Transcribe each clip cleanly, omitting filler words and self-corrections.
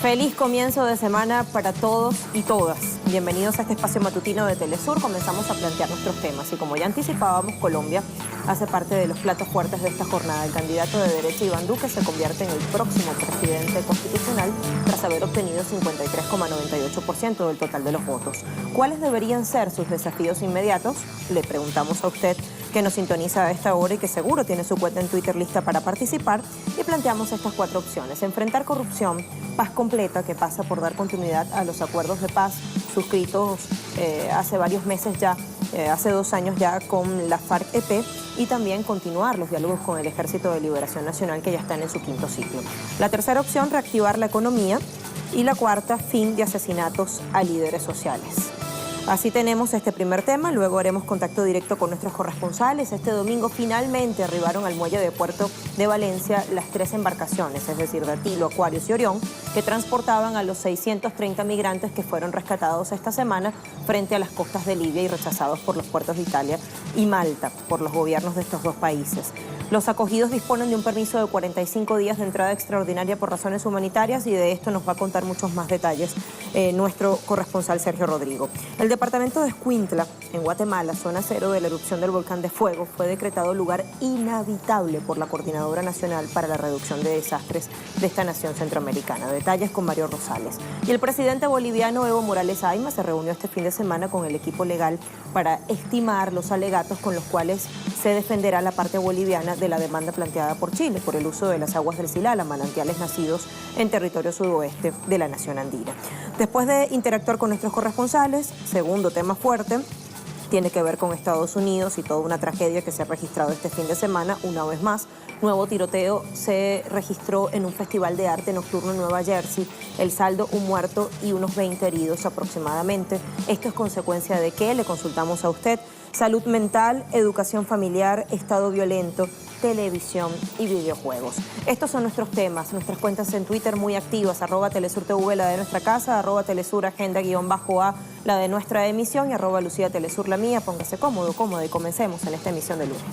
Feliz comienzo de semana para todos y todas. Bienvenidos a este espacio matutino de Telesur. Comenzamos a plantear nuestros temas y como ya anticipábamos, Colombia hace parte de los platos fuertes de esta jornada. El candidato de derecha Iván Duque se convierte en el próximo presidente constitucional tras haber obtenido 53,98% del total de los votos. ¿Cuáles deberían ser sus desafíos inmediatos? Le preguntamos a usted, que nos sintoniza a esta hora y que seguro tiene su cuenta en Twitter lista para participar, y planteamos estas 4 opciones. Enfrentar corrupción, paz completa, que pasa por dar continuidad a los acuerdos de paz suscritos hace varios meses ya, hace 2 años ya con la FARC-EP, y también continuar los diálogos con el Ejército de Liberación Nacional, que ya están en su 5º ciclo. La tercera opción, reactivar la economía, y la cuarta, fin de asesinatos a líderes sociales. Así tenemos este primer tema, luego haremos contacto directo con nuestros corresponsales. Este domingo finalmente arribaron al muelle de Puerto de Valencia las 3 embarcaciones, es decir, Datilo, Aquarius y Orión, que transportaban a los 630 migrantes que fueron rescatados esta semana frente a las costas de Libia y rechazados por los puertos de Italia y Malta, por los gobiernos de estos 2 países. Los acogidos disponen de un permiso de 45 días de entrada extraordinaria por razones humanitarias, y de esto nos va a contar muchos más detalles nuestro corresponsal Sergio Rodrigo. El departamento de Escuintla, en Guatemala, zona cero de la erupción del volcán de Fuego, fue decretado lugar inhabitable por la Coordinadora Nacional para la Reducción de Desastres de esta nación centroamericana. Detalles con Mario Rosales. Y el presidente boliviano Evo Morales Ayma se reunió este fin de semana con el equipo legal para estimar los alegatos con los cuales se defenderá la parte boliviana de la demanda planteada por Chile por el uso de las aguas del Silala, manantiales nacidos en territorio sudoeste de la nación andina. Después de interactuar con nuestros corresponsales, segundo tema fuerte tiene que ver con Estados Unidos y toda una tragedia que se ha registrado este fin de semana. Una vez más, nuevo tiroteo se registró en un festival de arte nocturno en Nueva Jersey. El saldo, un muerto y unos 20 heridos aproximadamente. ¿Esto es consecuencia de qué? Le consultamos a usted. Salud mental, educación familiar, estado violento, televisión y videojuegos. Estos son nuestros temas, nuestras cuentas en Twitter muy activas, @TelesurTV, la de nuestra casa, @TelesurAgenda_A, la de nuestra emisión, y @LuciaTelesur, la mía. Póngase cómodo, cómoda, y comencemos en esta emisión de lunes.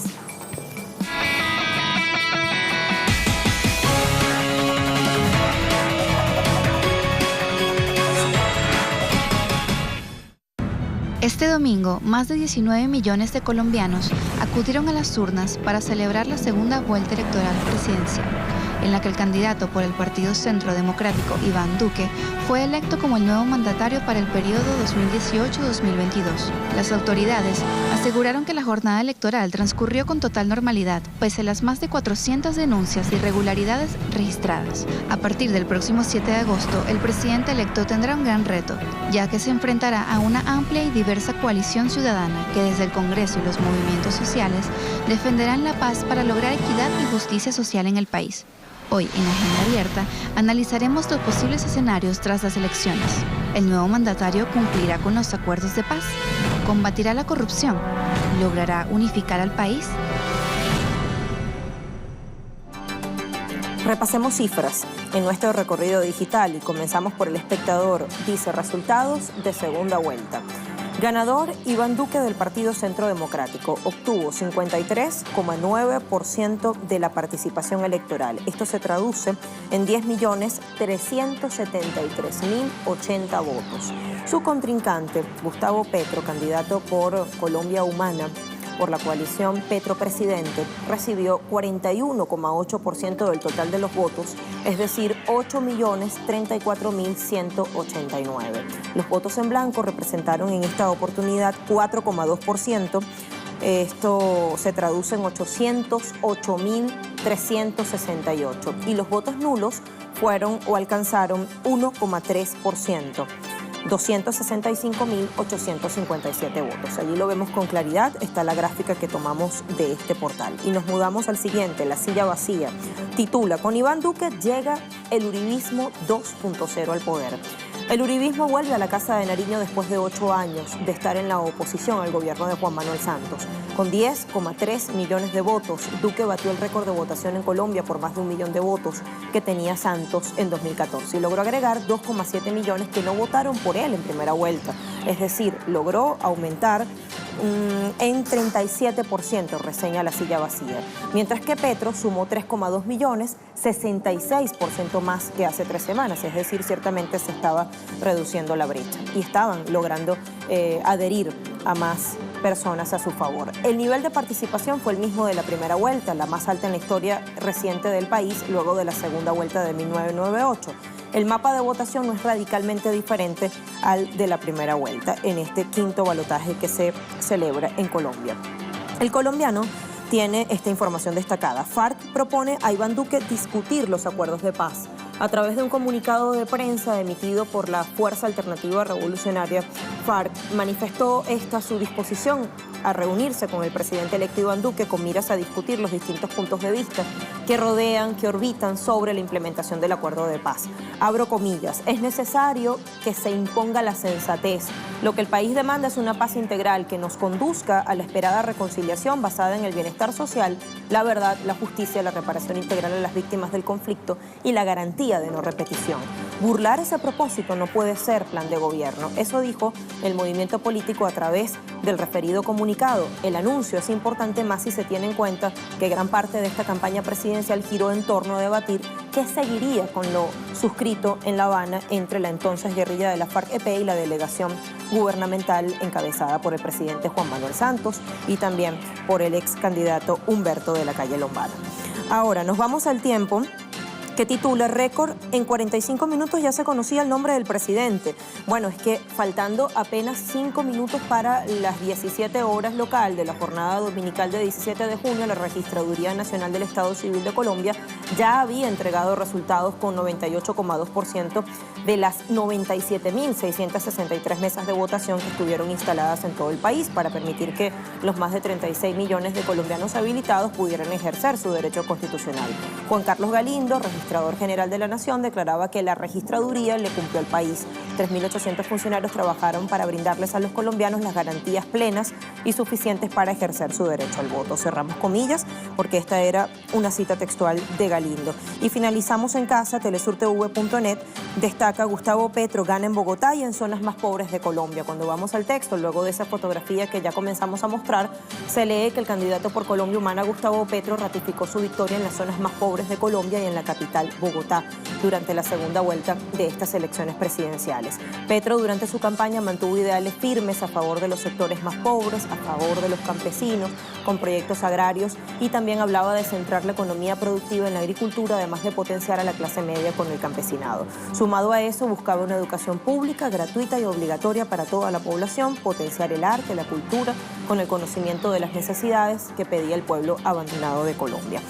Este domingo, más de 19 millones de colombianos acudieron a las urnas para celebrar la segunda vuelta electoral presidencial, en la que el candidato por el Partido Centro Democrático, Iván Duque, fue electo como el nuevo mandatario para el periodo 2018-2022. Las autoridades aseguraron que la jornada electoral transcurrió con total normalidad, pese a las más de 400 denuncias de irregularidades registradas. A partir del próximo 7 de agosto, el presidente electo tendrá un gran reto, ya que se enfrentará a una amplia y diversa coalición ciudadana que desde el Congreso y los movimientos sociales defenderán la paz para lograr equidad y justicia social en el país. Hoy, en Agenda Abierta, analizaremos los posibles escenarios tras las elecciones. ¿El nuevo mandatario cumplirá con los acuerdos de paz? ¿Combatirá la corrupción? ¿Logrará unificar al país? Repasemos cifras en nuestro recorrido digital y comenzamos por El Espectador. Dice: resultados de segunda vuelta. Ganador, Iván Duque del Partido Centro Democrático. Obtuvo 53,9% de la participación electoral. Esto se traduce en 10.373.080 votos. Su contrincante, Gustavo Petro, candidato por Colombia Humana, por la coalición Petro Presidente, recibió 41,8% del total de los votos, es decir, 8.034.189. Los votos en blanco representaron en esta oportunidad 4,2%. Esto se traduce en 808.368. Y los votos nulos fueron o alcanzaron 1,3%. 265.857 votos. Allí lo vemos con claridad, está la gráfica que tomamos de este portal. Y nos mudamos al siguiente, La Silla Vacía. Titula: con Iván Duque llega el uribismo 2.0 al poder. El uribismo vuelve a la Casa de Nariño después de 8 años de estar en la oposición al gobierno de Juan Manuel Santos. Con 10,3 millones de votos, Duque batió el récord de votación en Colombia por más de 1 millón de votos que tenía Santos en 2014 y logró agregar 2,7 millones que no votaron por él en primera vuelta. Es decir, logró aumentar en 37%, reseña La Silla Vacía. Mientras que Petro sumó 3,2 millones, 66% más que hace 3 semanas. Es decir, ciertamente se estaba reduciendo la brecha y estaban logrando adherir a más personas a su favor. El nivel de participación fue el mismo de la primera vuelta, la más alta en la historia reciente del país, luego de la segunda vuelta de 1998. El mapa de votación no es radicalmente diferente al de la primera vuelta en este quinto balotaje que se celebra en Colombia. El colombiano tiene esta información destacada. FARC propone a Iván Duque discutir los acuerdos de paz. A través de un comunicado de prensa emitido por la Fuerza Alternativa Revolucionaria, FARC manifestó su disposición a reunirse con el presidente electo Iván Duque con miras a discutir los distintos puntos de vista que orbitan sobre la implementación del acuerdo de paz. Abro comillas, es necesario que se imponga la sensatez. Lo que el país demanda es una paz integral que nos conduzca a la esperada reconciliación basada en el bienestar social, la verdad, la justicia, la reparación integral a las víctimas del conflicto y la garantía de no repetición. Burlar ese propósito no puede ser plan de gobierno. Eso dijo el movimiento político a través del referido comunicado. El anuncio es importante más si se tiene en cuenta que gran parte de esta campaña presidencial giró en torno a debatir qué seguiría con lo suscrito en La Habana entre la entonces guerrilla de la FARC-EP y la delegación gubernamental encabezada por el presidente Juan Manuel Santos y también por el ex candidato Humberto de la Calle Lombana. Ahora nos vamos al tiempo que titula Récord, en 45 minutos ya se conocía el nombre del presidente. Bueno, es que faltando apenas 5 minutos para las 17 horas local de la jornada dominical de 17 de junio, la Registraduría Nacional del Estado Civil de Colombia ya había entregado resultados con 98,2% de las 97.663 mesas de votación que estuvieron instaladas en todo el país para permitir que los más de 36 millones de colombianos habilitados pudieran ejercer su derecho constitucional. Juan Carlos Galindo, registrador general de la Nación, declaraba que la registraduría le cumplió al país. 3.800 funcionarios trabajaron para brindarles a los colombianos las garantías plenas y suficientes para ejercer su derecho al voto. Cerramos comillas porque esta era una cita textual de Galindo. Y finalizamos en casa, telesurtv.net, destaca Gustavo Petro gana en Bogotá y en zonas más pobres de Colombia. Cuando vamos al texto, luego de esa fotografía que ya comenzamos a mostrar, se lee que el candidato por Colombia Humana, Gustavo Petro, ratificó su victoria en las zonas más pobres de Colombia y en la capital, Bogotá, durante la segunda vuelta de estas elecciones presidenciales. Petro durante su campaña mantuvo ideales firmes a favor de los sectores más pobres, a favor de los campesinos, con proyectos agrarios y también hablaba de centrar la economía productiva en la agricultura, además de potenciar a la clase media con el campesinado. Sumado a eso, buscaba una educación pública, gratuita y obligatoria para toda la población, potenciar el arte, la cultura, con el conocimiento de las necesidades que pedía el pueblo abandonado de Colombia.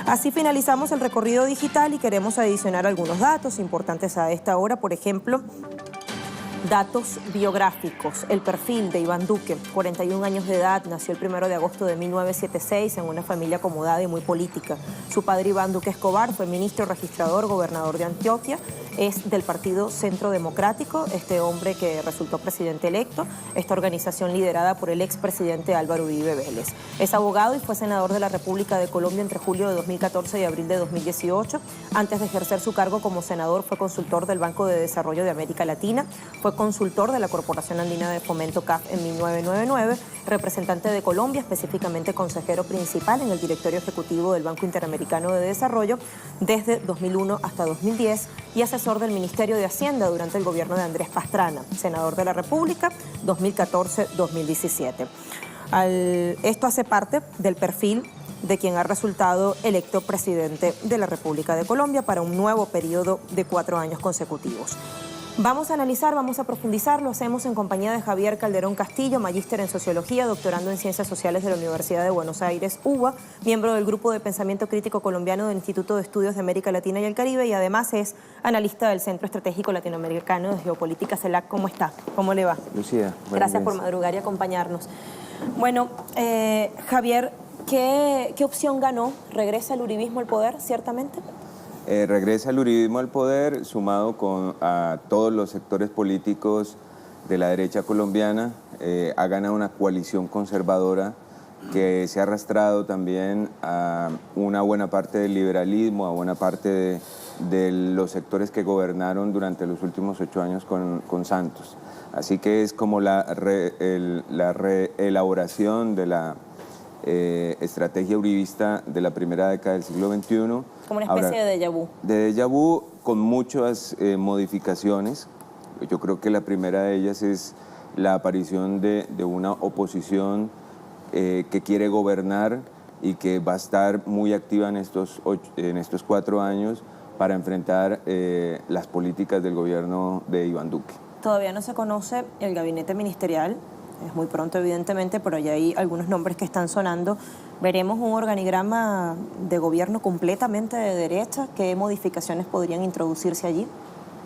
Así finalizamos el recorrido digital y queremos adicionar algunos datos importantes a esta hora. Por ejemplo, datos biográficos. El perfil de Iván Duque, 41 años de edad, nació el 1 de agosto de 1976 en una familia acomodada y muy política. Su padre Iván Duque Escobar fue ministro, registrador, gobernador de Antioquia. Es del Partido Centro Democrático, este hombre que resultó presidente electo, esta organización liderada por el expresidente Álvaro Uribe Vélez. Es abogado y fue senador de la República de Colombia entre julio de 2014 y abril de 2018. Antes de ejercer su cargo como senador fue consultor del Banco de Desarrollo de América Latina, fue consultor de la Corporación Andina de Fomento CAF en 1999, representante de Colombia, específicamente consejero principal en el directorio ejecutivo del Banco Interamericano de Desarrollo desde 2001 hasta 2010 y asesor del Ministerio de Hacienda durante el gobierno de Andrés Pastrana, senador de la República 2014-2017. Esto hace parte del perfil de quien ha resultado electo presidente de la República de Colombia para un nuevo periodo de 4 años consecutivos. Vamos a analizar, vamos a profundizar, lo hacemos en compañía de Javier Calderón Castillo, magíster en Sociología, doctorando en Ciencias Sociales de la Universidad de Buenos Aires, UBA, miembro del Grupo de Pensamiento Crítico Colombiano del Instituto de Estudios de América Latina y el Caribe y además es analista del Centro Estratégico Latinoamericano de Geopolítica, CELAC. ¿Cómo está? ¿Cómo le va? Lucía, gracias por madrugar y acompañarnos. Bueno, Javier, ¿qué opción ganó? ¿Regresa el uribismo al poder, ciertamente? Regresa el uribismo al poder, sumado a todos los sectores políticos de la derecha colombiana. Ha ganado una coalición conservadora que se ha arrastrado también a una buena parte del liberalismo, a buena parte de los sectores que gobernaron durante los últimos 8 años con Santos. Así que es como la reelaboración de la estrategia uribista de la primera década del siglo XXI. Como una especie de déjà vu. De déjà vu con muchas modificaciones. Yo creo que la primera de ellas es la aparición de una oposición que quiere gobernar y que va a estar muy activa en estos 4 años para enfrentar las políticas del gobierno de Iván Duque. Todavía no se conoce el gabinete ministerial, es muy pronto evidentemente, pero ya hay algunos nombres que están sonando. ¿Veremos un organigrama de gobierno completamente de derecha? ¿Qué modificaciones podrían introducirse allí?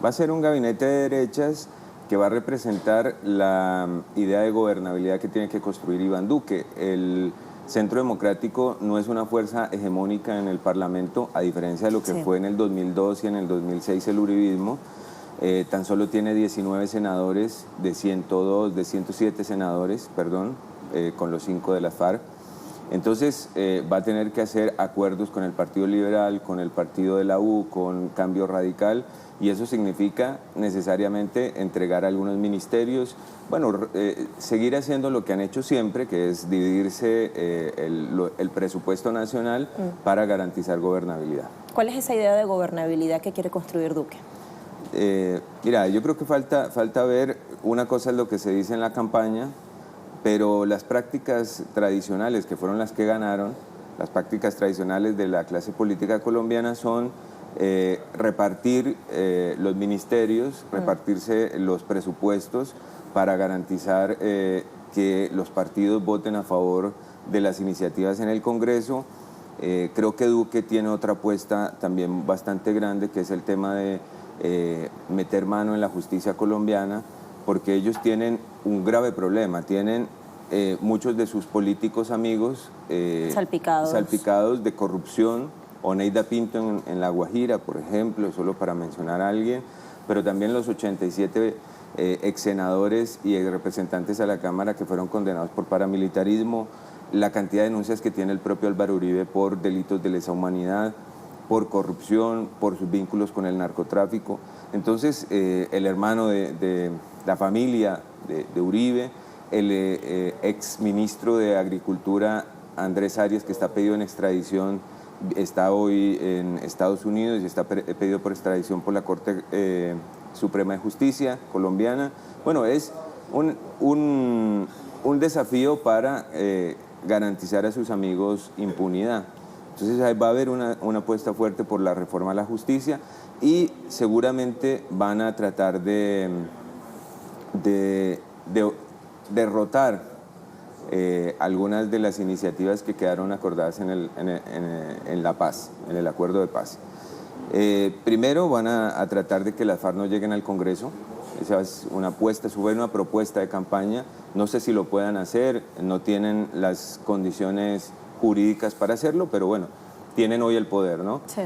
Va a ser un gabinete de derechas que va a representar la idea de gobernabilidad que tiene que construir Iván Duque. El Centro Democrático no es una fuerza hegemónica en el Parlamento, a diferencia de lo que fue en el 2002 y en el 2006 el uribismo. Tan solo tiene 19 senadores de 107 senadores, con los 5 de la FARC. Entonces va a tener que hacer acuerdos con el Partido Liberal, con el Partido de la U, con Cambio Radical, y eso significa necesariamente entregar algunos ministerios, seguir haciendo lo que han hecho siempre, que es dividirse el presupuesto nacional para garantizar gobernabilidad. ¿Cuál es esa idea de gobernabilidad que quiere construir Duque? Mira, yo creo que falta ver, una cosa es lo que se dice en la campaña, pero las prácticas tradicionales que fueron las que ganaron, las prácticas tradicionales de la clase política colombiana son repartir los ministerios, repartirse los presupuestos para garantizar que los partidos voten a favor de las iniciativas en el Congreso. Creo que Duque tiene otra apuesta también bastante grande, que es el tema de meter mano en la justicia colombiana, porque ellos tienen un grave problema, tienen muchos de sus políticos amigos salpicados de corrupción. Oneida Pinto en La Guajira, por ejemplo, solo para mencionar a alguien, pero también los 87 ex senadores y ex representantes a la Cámara que fueron condenados por paramilitarismo, la cantidad de denuncias que tiene el propio Álvaro Uribe por delitos de lesa humanidad, por corrupción, por sus vínculos con el narcotráfico. Entonces, el hermano de la familia de Uribe, el ex ministro de Agricultura, Andrés Arias, que está pedido en extradición, está hoy en Estados Unidos y está pedido por extradición por la Corte Suprema de Justicia colombiana. Bueno, es un desafío para garantizar a sus amigos impunidad. Entonces ahí va a haber una apuesta fuerte por la reforma a la justicia y seguramente van a tratar de derrotar algunas de las iniciativas que quedaron acordadas en la paz, en el acuerdo de paz. Primero van a tratar de que las FARC no lleguen al Congreso. Esa es una apuesta, una propuesta de campaña. No sé si lo puedan hacer, no tienen las condiciones jurídicas para hacerlo, pero bueno, tienen hoy el poder, ¿no? Sí.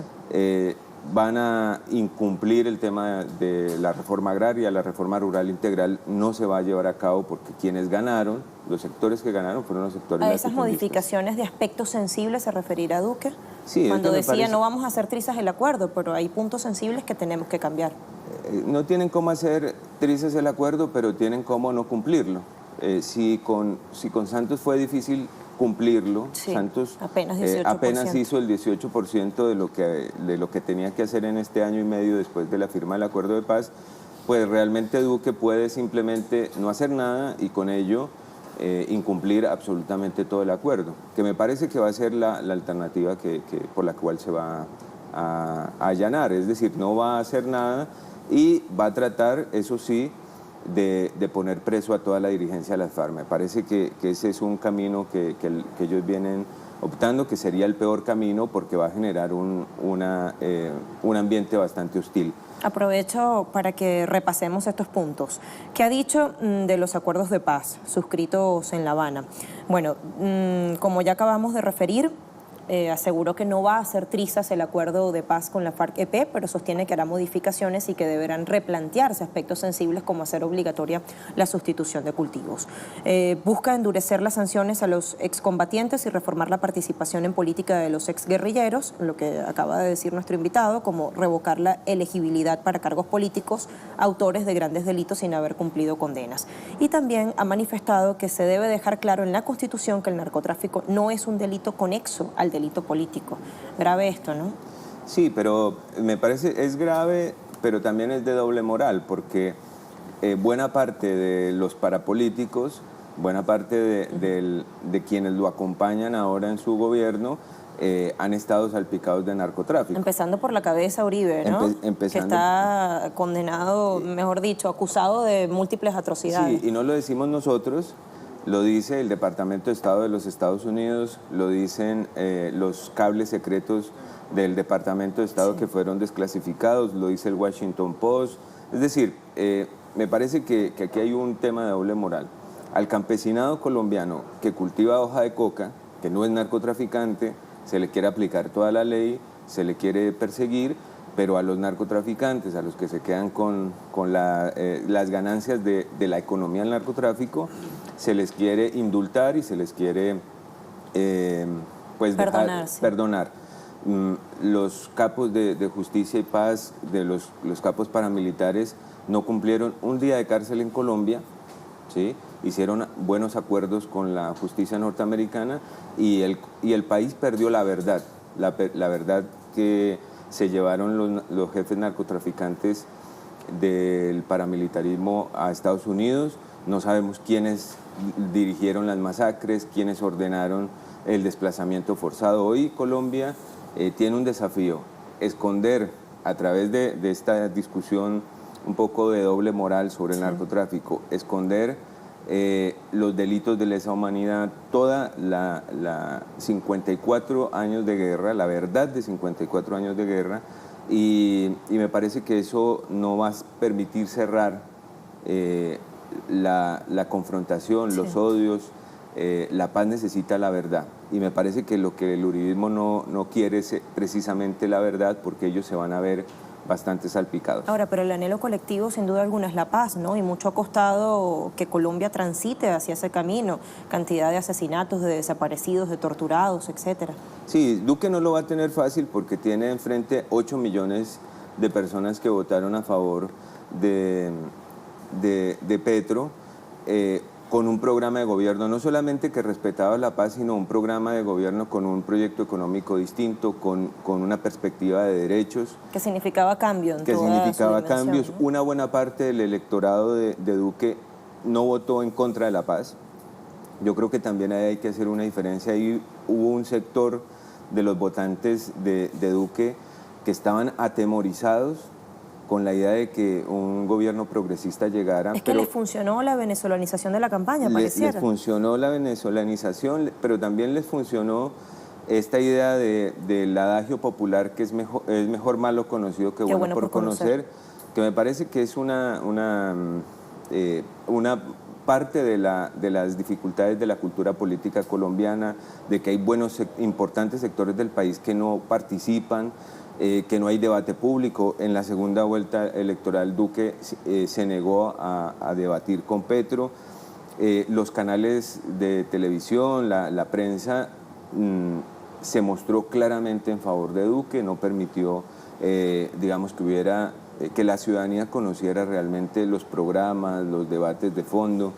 Van a incumplir el tema de la reforma agraria, la reforma rural integral no se va a llevar a cabo porque quienes ganaron, los sectores que ganaron fueron los sectores latifundistas. ¿A esas modificaciones de aspectos sensibles se referirá Duque? Sí. Cuando decía no vamos a hacer trizas el acuerdo, pero hay puntos sensibles que tenemos que cambiar. No tienen cómo hacer trizas el acuerdo, pero tienen cómo no cumplirlo. Si con Santos fue difícil cumplirlo, sí, Santos apenas hizo el 18% de lo que tenía que hacer en este año y medio después de la firma del acuerdo de paz, pues realmente Duque puede simplemente no hacer nada y con ello incumplir absolutamente todo el acuerdo, que me parece que va a ser la alternativa por la cual se va a allanar, es decir, no va a hacer nada y va a tratar, eso sí, de poner preso a toda la dirigencia de las FARC. Me parece que ese es un camino que ellos vienen optando, que sería el peor camino porque va a generar un ambiente bastante hostil. Aprovecho para que repasemos estos puntos. ¿Qué ha dicho de los acuerdos de paz suscritos en La Habana? Bueno, como ya acabamos de referir, aseguró que no va a hacer trizas el acuerdo de paz con la FARC-EP, pero sostiene que hará modificaciones y que deberán replantearse aspectos sensibles como hacer obligatoria la sustitución de cultivos. Busca endurecer las sanciones a los excombatientes y reformar la participación en política de los exguerrilleros, lo que acaba de decir nuestro invitado, como revocar la elegibilidad para cargos políticos, autores de grandes delitos sin haber cumplido condenas. Y también ha manifestado que se debe dejar claro en la Constitución que el narcotráfico no es un delito conexo al delito político. Grave esto, ¿no? Sí, pero me parece, es grave, pero también es de doble moral, porque buena parte de los parapolíticos, buena parte de quienes lo acompañan ahora en su gobierno, han estado salpicados de narcotráfico. Empezando por la cabeza Uribe, ¿no? Que está condenado, mejor dicho, acusado de múltiples atrocidades. Sí, y no lo decimos nosotros, lo dice el Departamento de Estado de los Estados Unidos, lo dicen los cables secretos del Departamento de Estado que fueron desclasificados, lo dice el Washington Post. Es decir, me parece que aquí hay un tema de doble moral. Al campesinado colombiano que cultiva hoja de coca, que no es narcotraficante, se le quiere aplicar toda la ley, se le quiere perseguir, pero a los narcotraficantes, a los que se quedan con las ganancias de la economía del narcotráfico, se les quiere indultar y se les quiere pues perdonar. Los capos de justicia y paz, de los capos paramilitares, no cumplieron un día de cárcel en Colombia, ¿sí? Hicieron buenos acuerdos con la justicia norteamericana y el país perdió la verdad, la verdad que se llevaron los jefes narcotraficantes del paramilitarismo a Estados Unidos. No sabemos quiénes dirigieron las masacres, quiénes ordenaron el desplazamiento forzado. Hoy Colombia tiene un desafío, esconder a través de esta discusión un poco de doble moral sobre el narcotráfico, esconder los delitos de lesa humanidad, toda la 54 años de guerra, la verdad de 54 años de guerra, y me parece que eso no va a permitir cerrar la confrontación, los odios. La paz necesita la verdad, y me parece que lo que el uribismo no quiere es precisamente la verdad, porque ellos se van a ver bastante salpicados. Ahora, pero el anhelo colectivo sin duda alguna es la paz, ¿no? Y mucho ha costado que Colombia transite hacia ese camino, cantidad de asesinatos, de desaparecidos, de torturados, etcétera. Sí, Duque no lo va a tener fácil porque tiene enfrente 8 millones de personas que votaron a favor de Petro, con un programa de gobierno, no solamente que respetaba la paz, sino un programa de gobierno con un proyecto económico distinto, con una perspectiva de derechos. Que significaba cambio en que toda significaba su dimensión, cambios. ¿no? Una buena parte del electorado de Duque no votó en contra de la paz. Yo creo que también ahí hay que hacer una diferencia. Ahí hubo un sector de los votantes de Duque que estaban atemorizados con la idea de que un gobierno progresista llegara. Es que les funcionó la venezolanización de la campaña, pareciera. Les funcionó la venezolanización, pero también les funcionó esta idea del adagio popular que es mejor malo conocido que bueno por conocer, que me parece que es una parte de las dificultades de la cultura política colombiana, de que hay importantes sectores del país que no participan, que no hay debate público. En la segunda vuelta electoral Duque se negó a debatir con Petro. Los canales de televisión, la prensa se mostró claramente en favor de Duque, no permitió, digamos, que la ciudadanía conociera realmente los programas, los debates de fondo.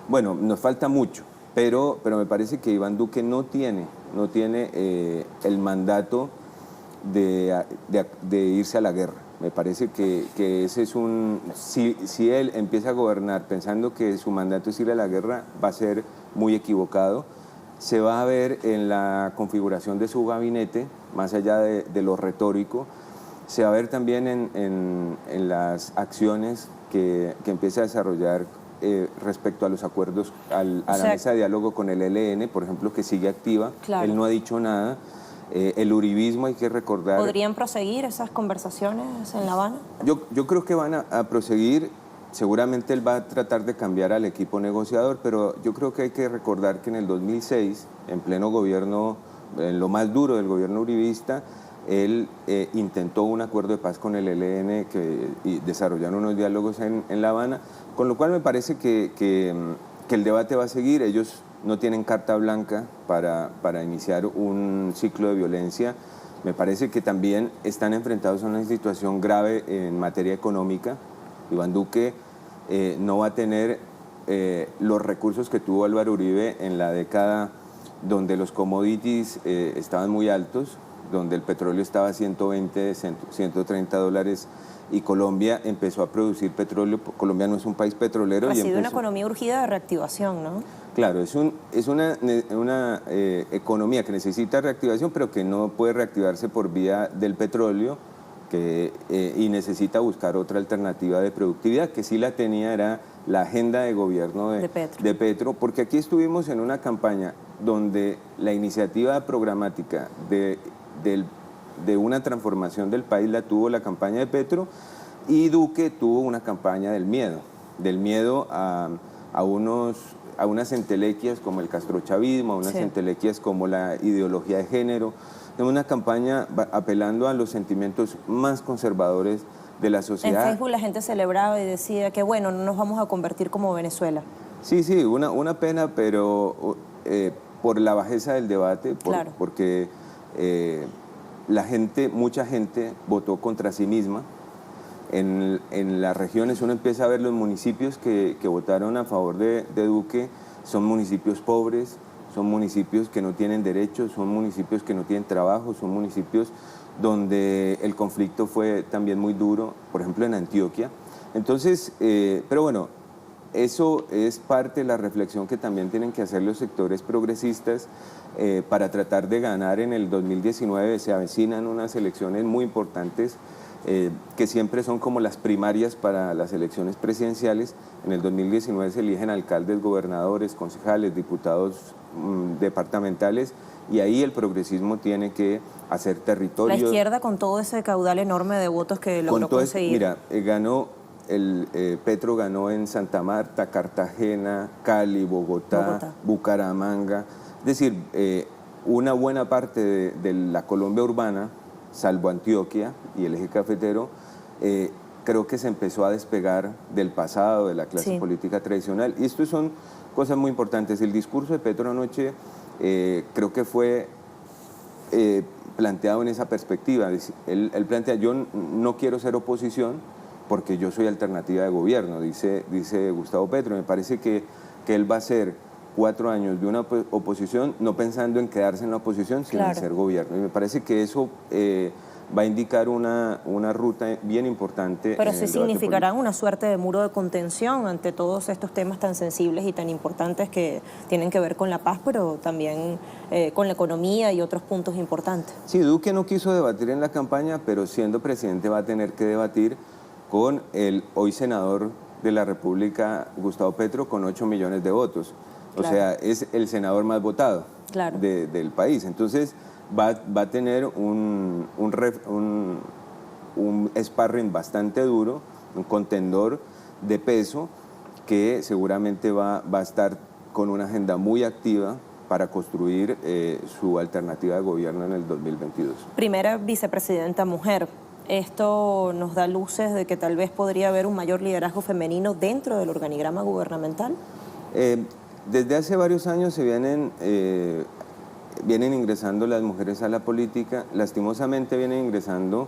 Bueno, nos falta mucho, pero me parece que Iván Duque no tiene el mandato de irse a la guerra. Me parece que ese es si él empieza a gobernar pensando que su mandato es ir a la guerra, va a ser muy equivocado. Se va a ver en la configuración de su gabinete, más allá de lo retórico, se va a ver también en las acciones que empieza a desarrollar respecto a los acuerdos, a la mesa de diálogo con el ELN, por ejemplo, que sigue activa. Claro. Él no ha dicho nada. El uribismo, hay que recordar... ¿Podrían proseguir esas conversaciones en La Habana? Yo creo que van a proseguir. Seguramente él va a tratar de cambiar al equipo negociador, pero yo creo que hay que recordar que en el 2006, en pleno gobierno en lo más duro del gobierno uribista, él intentó un acuerdo de paz con el ELN y desarrollaron unos diálogos en La Habana, con lo cual me parece que el debate va a seguir. Ellos no tienen carta blanca para iniciar un ciclo de violencia. Me parece que también están enfrentados a una situación grave en materia económica. Iván Duque no va a tener los recursos que tuvo Álvaro Uribe en la década donde los commodities estaban muy altos, donde el petróleo estaba a 120, 130 dólares y Colombia empezó a producir petróleo. Colombia no es un país petrolero. Ha sido una economía urgida de reactivación, ¿no? Claro, es una economía que necesita reactivación, pero que no puede reactivarse por vía del petróleo y necesita buscar otra alternativa de productividad, que sí la tenía, era la agenda de gobierno de Petro, porque aquí estuvimos en una campaña donde la iniciativa programática de una transformación del país la tuvo la campaña de Petro, y Duque tuvo una campaña del miedo a unas entelequias como el castrochavismo, a unas entelequias como la ideología de género, en una campaña apelando a los sentimientos más conservadores de la sociedad. En Facebook la gente celebraba y decía que bueno, no nos vamos a convertir como Venezuela. Sí, una pena, pero por la bajeza del debate, porque mucha gente votó contra sí misma. En las regiones uno empieza a ver los municipios que votaron a favor de Duque, son municipios pobres, son municipios que no tienen derechos, son municipios que no tienen trabajo, son municipios donde el conflicto fue también muy duro, por ejemplo en Antioquia. Entonces, pero bueno, eso es parte de la reflexión que también tienen que hacer los sectores progresistas para tratar de ganar en el 2019. Se avecinan unas elecciones muy importantes que siempre son como las primarias para las elecciones presidenciales. En el 2019 se eligen alcaldes, gobernadores, concejales, diputados departamentales, y ahí el progresismo tiene que hacer territorio. La izquierda con todo ese caudal enorme de votos que logró conseguir. Mira, Petro ganó en Santa Marta, Cartagena, Cali, Bogotá. Bucaramanga. Es decir, una buena parte de la Colombia urbana, salvo Antioquia y el eje cafetero, creo que se empezó a despegar del pasado, de la clase política tradicional. Y esto son cosas muy importantes. El discurso de Petro anoche creo que fue planteado en esa perspectiva. Él plantea, yo no quiero ser oposición porque yo soy alternativa de gobierno, dice Gustavo Petro. Me parece que él va a ser 4 años de una oposición, no pensando en quedarse en la oposición, sino en ser gobierno. Y me parece que eso va a indicar una ruta bien importante. Pero sí significará una suerte de muro de contención ante todos estos temas tan sensibles y tan importantes que tienen que ver con la paz, pero también con la economía y otros puntos importantes. Sí, Duque no quiso debatir en la campaña, pero siendo presidente va a tener que debatir con el hoy senador de la República, Gustavo Petro, con 8 millones de votos. O sea, es el senador más votado del país. Entonces va a tener un sparring bastante duro, un contendor de peso que seguramente va a estar con una agenda muy activa para construir su alternativa de gobierno en el 2022. Primera vicepresidenta mujer. ¿Esto nos da luces de que tal vez podría haber un mayor liderazgo femenino dentro del organigrama gubernamental? Desde hace varios años se vienen ingresando las mujeres a la política. Lastimosamente vienen ingresando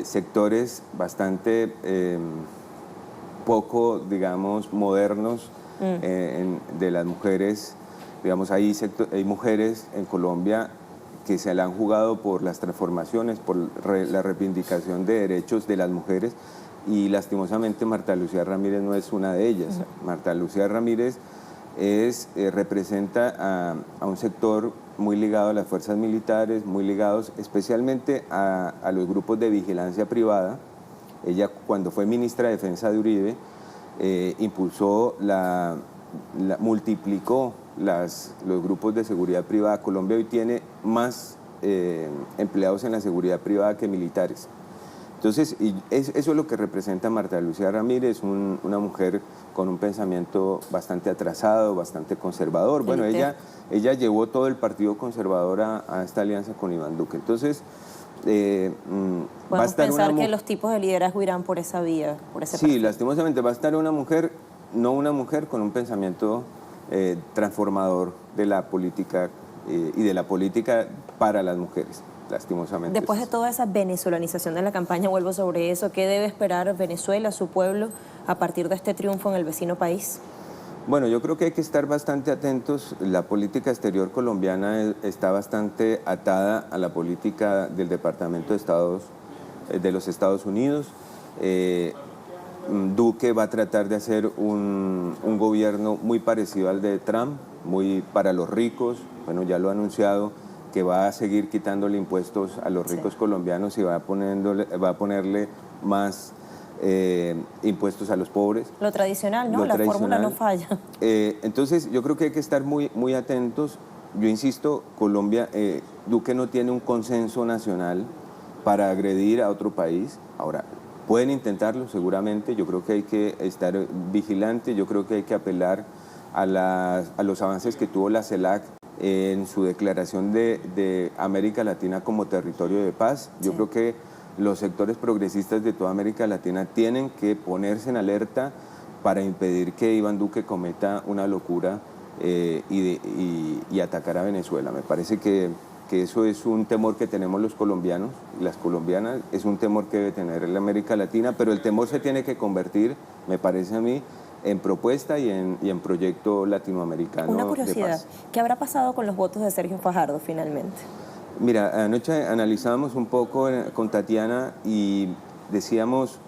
sectores bastante poco, digamos, modernos de las mujeres. Digamos, hay mujeres en Colombia que se la han jugado por las transformaciones, por la reivindicación de derechos de las mujeres, y lastimosamente Marta Lucía Ramírez no es una de ellas. Marta Lucía Ramírez representa a un sector muy ligado a las fuerzas militares, muy ligados especialmente a los grupos de vigilancia privada. Ella, cuando fue ministra de Defensa de Uribe, impulsó, multiplicó los grupos de seguridad privada. Colombia hoy tiene más empleados en la seguridad privada que militares. Entonces, eso es lo que representa Marta Lucía Ramírez, una mujer con un pensamiento bastante atrasado, bastante conservador. Bueno, ella llevó todo el Partido Conservador a esta alianza con Iván Duque. Entonces, va a estar pensar que los tipos de liderazgo irán por esa vía, por ese Sí, perfil. lastimosamente va a estar una mujer, no una mujer con un pensamiento transformador de la política y de la política para las mujeres, lastimosamente. Después de toda esa venezolanización de la campaña, vuelvo sobre eso, ¿qué debe esperar Venezuela, su pueblo, a partir de este triunfo en el vecino país? Bueno, yo creo que hay que estar bastante atentos. La política exterior colombiana está bastante atada a la política del Departamento de Estados, de los Estados Unidos. Duque va a tratar de hacer un gobierno muy parecido al de Trump, muy para los ricos. Bueno, ya lo ha anunciado, que va a seguir quitándole impuestos a los ricos colombianos y va a ponerle más impuestos a los pobres. Lo tradicional, ¿no? La fórmula no falla. Entonces, yo creo que hay que estar muy atentos. Yo insisto, Colombia, Duque no tiene un consenso nacional para agredir a otro país. Ahora, pueden intentarlo seguramente, yo creo que hay que estar vigilante, yo creo que hay que apelar a los avances que tuvo la CELAC en su declaración de América Latina como territorio de paz. Yo creo que los sectores progresistas de toda América Latina tienen que ponerse en alerta para impedir que Iván Duque cometa una locura y atacar a Venezuela. Me parece que eso es un temor que tenemos los colombianos y las colombianas, es un temor que debe tener la América Latina, pero el temor se tiene que convertir, me parece a mí, en propuesta y en proyecto latinoamericano. Una curiosidad, de paz. ¿Qué habrá pasado con los votos de Sergio Fajardo finalmente? Mira, anoche analizamos un poco con Tatiana y decíamos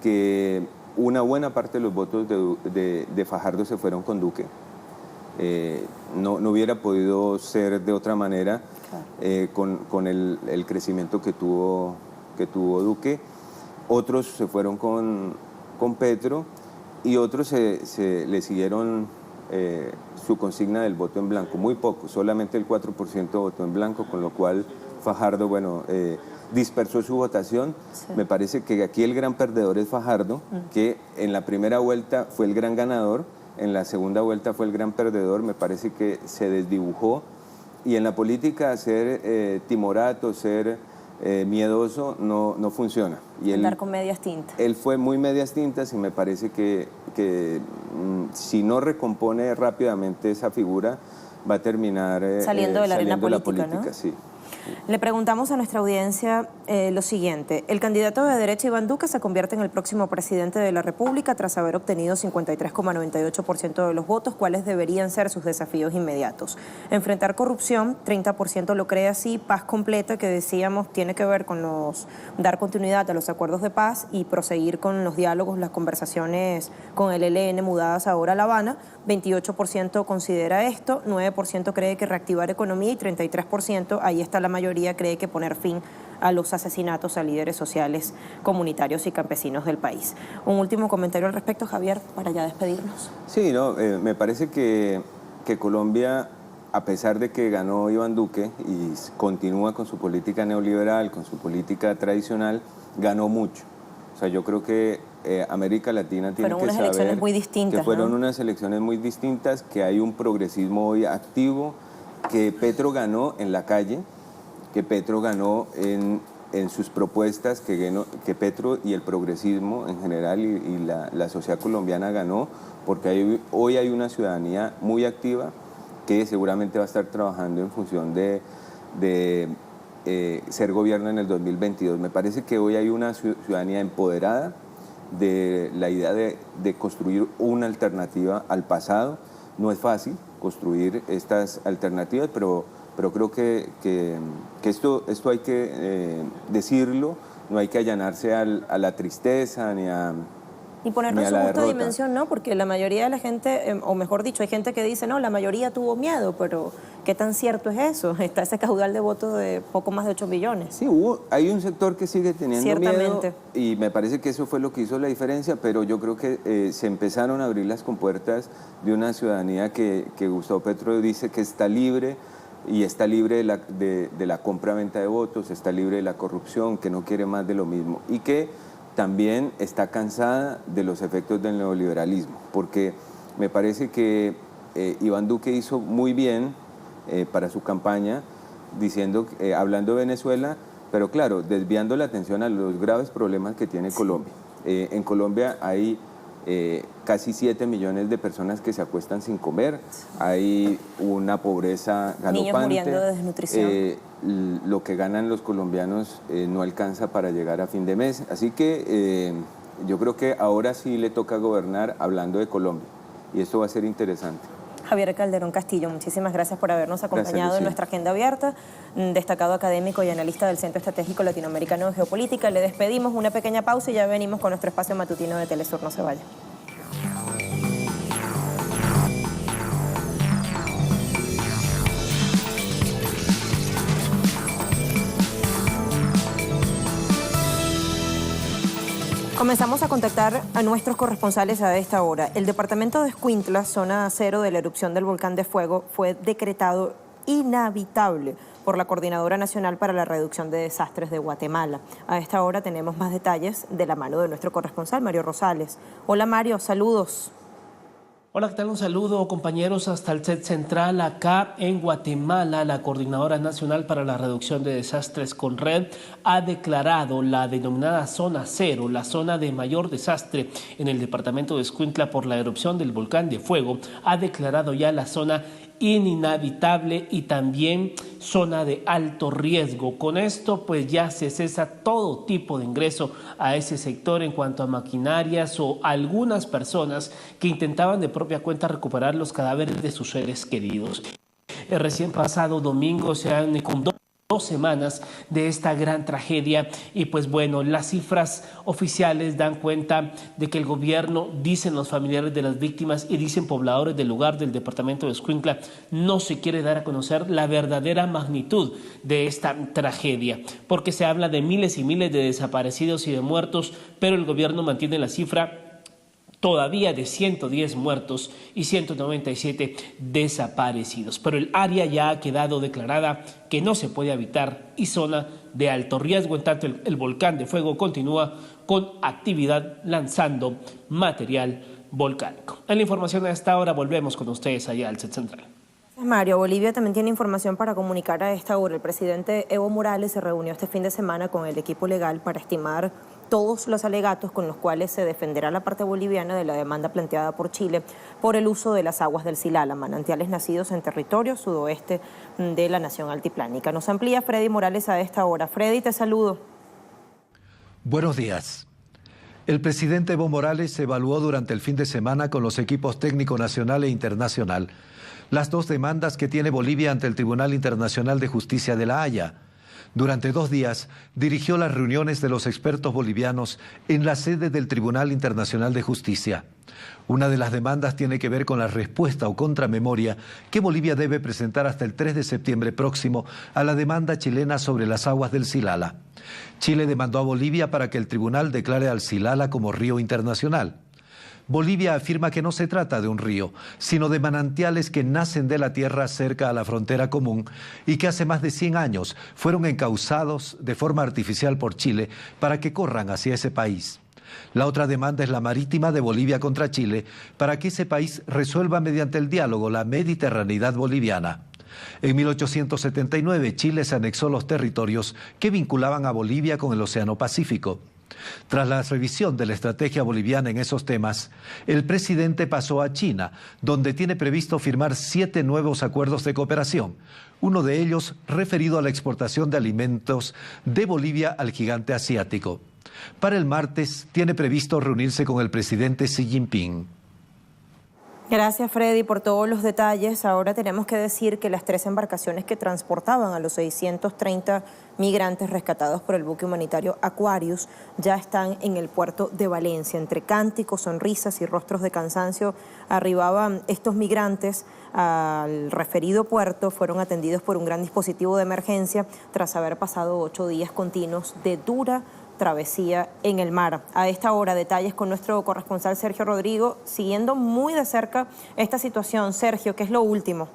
que una buena parte de los votos de Fajardo se fueron con Duque. No hubiera podido ser de otra manera, claro. Con el crecimiento que tuvo Duque. Otros se fueron con Petro y otros le siguieron su consigna del voto en blanco, muy poco, solamente el 4% votó en blanco, con lo cual Fajardo, bueno, dispersó su votación. Sí. Me parece que aquí el gran perdedor es Fajardo, que en la primera vuelta fue el gran ganador, en la segunda vuelta fue el gran perdedor. Me parece que se desdibujó, y en la política ser timorato, ser miedoso no funciona. Y andar con medias tintas. Él fue muy medias tintas y me parece que si no recompone rápidamente esa figura va a terminar saliendo de la arena política, ¿no? Sí. Le preguntamos a nuestra audiencia lo siguiente. El candidato de derecha Iván Duque se convierte en el próximo presidente de la República tras haber obtenido 53,98% de los votos. ¿Cuáles deberían ser sus desafíos inmediatos? Enfrentar corrupción, 30% lo cree así. Paz completa, que decíamos tiene que ver con dar continuidad a los acuerdos de paz y proseguir con los diálogos, las conversaciones con el ELN mudadas ahora a La Habana. 28% considera esto, 9% cree que reactivar economía y 33%, ahí está la mayoría, cree que poner fin a los asesinatos a líderes sociales, comunitarios y campesinos del país. Un último comentario al respecto, Javier, para ya despedirnos. Sí, me parece que Colombia, a pesar de que ganó Iván Duque y continúa con su política neoliberal, con su política tradicional, ganó mucho. O sea, yo creo que América Latina tiene que saber unas elecciones muy distintas, que fueron, ¿no?, unas elecciones muy distintas, que hay un progresismo hoy activo, que Petro ganó en la calle, que Petro ganó en sus propuestas, que Petro y el progresismo en general y la sociedad colombiana ganó, porque hoy hay una ciudadanía muy activa que seguramente va a estar trabajando en función de ser gobierno en el 2022. Me parece que hoy hay una ciudadanía empoderada de la idea de construir una alternativa al pasado. No es fácil construir estas alternativas, pero creo que esto hay que decirlo, no hay que allanarse a la tristeza y ponerlo en su justa dimensión, ¿no? Porque la mayoría de la gente, o mejor dicho, hay gente que dice, no, la mayoría tuvo miedo, pero ¿qué tan cierto es eso? Está ese caudal de votos de poco más de 8 millones. Sí, hay un sector que sigue teniendo miedo, y me parece que eso fue lo que hizo la diferencia, pero yo creo que se empezaron a abrir las compuertas de una ciudadanía que Gustavo Petro dice que está libre, y está libre de la compra-venta de votos, está libre de la corrupción, que no quiere más de lo mismo, y que también está cansada de los efectos del neoliberalismo, porque me parece que Iván Duque hizo muy bien para su campaña, hablando de Venezuela, pero claro, desviando la atención a los graves problemas que tiene Colombia. En Colombia hay casi 7 millones de personas que se acuestan sin comer, hay una pobreza galopante. Niños muriendo de desnutrición. Lo que ganan los colombianos no alcanza para llegar a fin de mes, así que yo creo que ahora sí le toca gobernar hablando de Colombia, y esto va a ser interesante. Javier Calderón Castillo, muchísimas gracias por habernos acompañado en nuestra agenda abierta, destacado académico y analista del Centro Estratégico Latinoamericano de Geopolítica. Le despedimos, una pequeña pausa y ya venimos con nuestro espacio matutino de Telesur. No se vaya. Comenzamos a contactar a nuestros corresponsales a esta hora. El departamento de Escuintla, zona cero de la erupción del volcán de fuego, fue decretado inhabitable por la Coordinadora Nacional para la Reducción de Desastres de Guatemala. A esta hora tenemos más detalles de la mano de nuestro corresponsal, Mario Rosales. Hola Mario, saludos. Hola, ¿qué tal? Un saludo, compañeros, hasta el set central acá en Guatemala. La Coordinadora Nacional para la Reducción de Desastres, CONRED, ha declarado la denominada zona cero, la zona de mayor desastre en el departamento de Escuintla por la erupción del volcán de fuego. Ha declarado ya la zona inhabitable y también zona de alto riesgo. Con esto pues ya se cesa todo tipo de ingreso a ese sector en cuanto a maquinarias o algunas personas que intentaban de propia cuenta recuperar los cadáveres de sus seres queridos. El recién pasado domingo se han cumplido 2 semanas de esta gran tragedia y pues bueno, las cifras oficiales dan cuenta de que el gobierno, dicen los familiares de las víctimas y dicen pobladores del lugar del departamento de Escuintla, no se quiere dar a conocer la verdadera magnitud de esta tragedia, porque se habla de miles y miles de desaparecidos y de muertos, pero el gobierno mantiene la cifra todavía de 110 muertos y 197 desaparecidos. Pero el área ya ha quedado declarada que no se puede habitar y zona de alto riesgo, en tanto el volcán de fuego continúa con actividad lanzando material volcánico. En la información a esta hora volvemos con ustedes allá al set central. Mario, Bolivia también tiene información para comunicar a esta hora. El presidente Evo Morales se reunió este fin de semana con el equipo legal para estimar todos los alegatos con los cuales se defenderá la parte boliviana de la demanda planteada por Chile por el uso de las aguas del Silala, manantiales nacidos en territorio sudoeste de la nación altiplánica. Nos amplía Freddy Morales a esta hora. Freddy, te saludo. Buenos días. El presidente Evo Morales evaluó durante el fin de semana con los equipos técnico nacional e internacional las 2 demandas que tiene Bolivia ante el Tribunal Internacional de Justicia de La Haya. Durante 2 días dirigió las reuniones de los expertos bolivianos en la sede del Tribunal Internacional de Justicia. Una de las demandas tiene que ver con la respuesta o contramemoria que Bolivia debe presentar hasta el 3 de septiembre próximo a la demanda chilena sobre las aguas del Silala. Chile demandó a Bolivia para que el tribunal declare al Silala como río internacional. Bolivia afirma que no se trata de un río, sino de manantiales que nacen de la tierra cerca a la frontera común y que hace más de 100 años fueron encauzados de forma artificial por Chile para que corran hacia ese país. La otra demanda es la marítima de Bolivia contra Chile para que ese país resuelva mediante el diálogo la mediterraneidad boliviana. En 1879 Chile se anexó los territorios que vinculaban a Bolivia con el Océano Pacífico. Tras la revisión de la estrategia boliviana en esos temas, el presidente pasó a China, donde tiene previsto firmar 7 nuevos acuerdos de cooperación, uno de ellos referido a la exportación de alimentos de Bolivia al gigante asiático. Para el martes tiene previsto reunirse con el presidente Xi Jinping. Gracias, Freddy, por todos los detalles. Ahora tenemos que decir que las 3 embarcaciones que transportaban a los 630 migrantes rescatados por el buque humanitario Aquarius ya están en el puerto de Valencia. Entre cánticos, sonrisas y rostros de cansancio arribaban estos migrantes al referido puerto. Fueron atendidos por un gran dispositivo de emergencia tras haber pasado 8 días continuos de dura travesía en el mar. A esta hora, detalles con nuestro corresponsal Sergio Rodrigo, siguiendo muy de cerca esta situación. Sergio, ¿qué es lo último?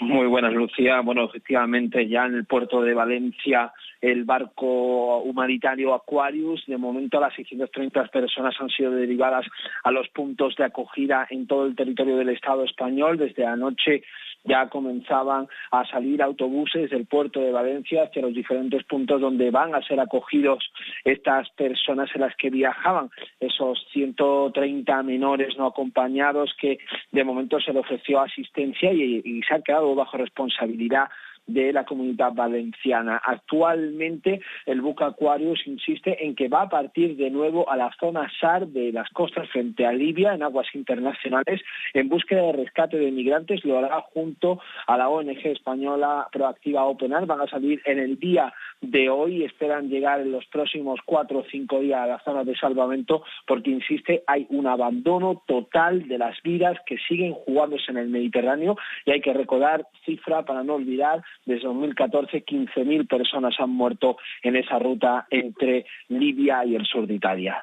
Muy buenas, Lucía. Bueno, efectivamente, ya en el puerto de Valencia el barco humanitario Aquarius. De momento las 630 personas han sido derivadas a los puntos de acogida en todo el territorio del Estado español. Desde anoche ya comenzaban a salir autobuses del puerto de Valencia hacia los diferentes puntos donde van a ser acogidos estas personas en las que viajaban, esos 130 menores no acompañados que de momento se le ofreció asistencia y se han quedado bajo responsabilidad de la Comunidad Valenciana. Actualmente el buque Aquarius insiste en que va a partir de nuevo a la zona SAR de las costas frente a Libia, en aguas internacionales, en búsqueda de rescate de migrantes. Lo hará junto a la ONG española Proactiva Open Arms. Van a salir en el día de hoy, esperan llegar en los próximos 4 o 5 días a la zona de salvamento, porque insiste, hay un abandono total de las vidas que siguen jugándose en el Mediterráneo, y hay que recordar, cifra para no olvidar, desde 2014 15.000 personas han muerto en esa ruta entre Libia y el sur de Italia.